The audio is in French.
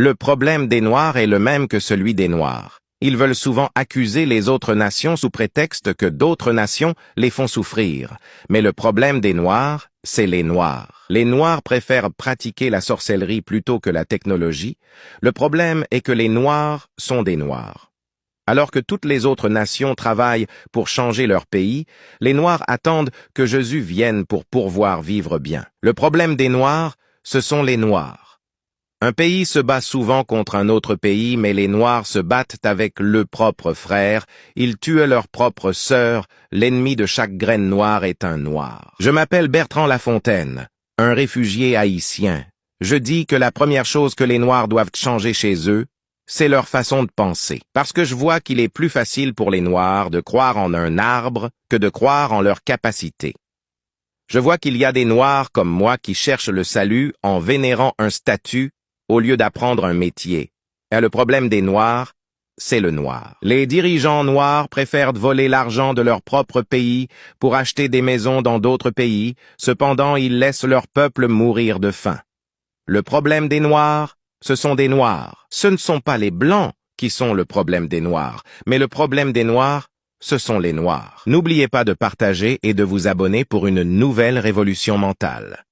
Le problème des Noirs est le même que celui des Noirs. Ils veulent souvent accuser les autres nations sous prétexte que d'autres nations les font souffrir. Mais le problème des Noirs, c'est les Noirs. Les Noirs préfèrent pratiquer la sorcellerie plutôt que la technologie. Le problème est que les Noirs sont des Noirs. Alors que toutes les autres nations travaillent pour changer leur pays, les Noirs attendent que Jésus vienne pour pouvoir vivre bien. Le problème des Noirs, ce sont les Noirs. Un pays se bat souvent contre un autre pays, mais les Noirs se battent avec leurs propres frères, ils tuent leur propre sœur, l'ennemi de chaque graine noire est un Noir. Je m'appelle Bertrand Lafontaine, un réfugié haïtien. Je dis que la première chose que les Noirs doivent changer chez eux, c'est leur façon de penser. Parce que je vois qu'il est plus facile pour les Noirs de croire en un arbre que de croire en leur capacité. Je vois qu'il y a des Noirs comme moi qui cherchent le salut en vénérant un statut au lieu d'apprendre un métier. Et le problème des Noirs, c'est le noir. Les dirigeants noirs préfèrent voler l'argent de leur propre pays pour acheter des maisons dans d'autres pays, cependant ils laissent leur peuple mourir de faim. Le problème des Noirs, ce sont des Noirs. Ce ne sont pas les Blancs qui sont le problème des Noirs, mais le problème des Noirs, ce sont les Noirs. N'oubliez pas de partager et de vous abonner pour une nouvelle révolution mentale.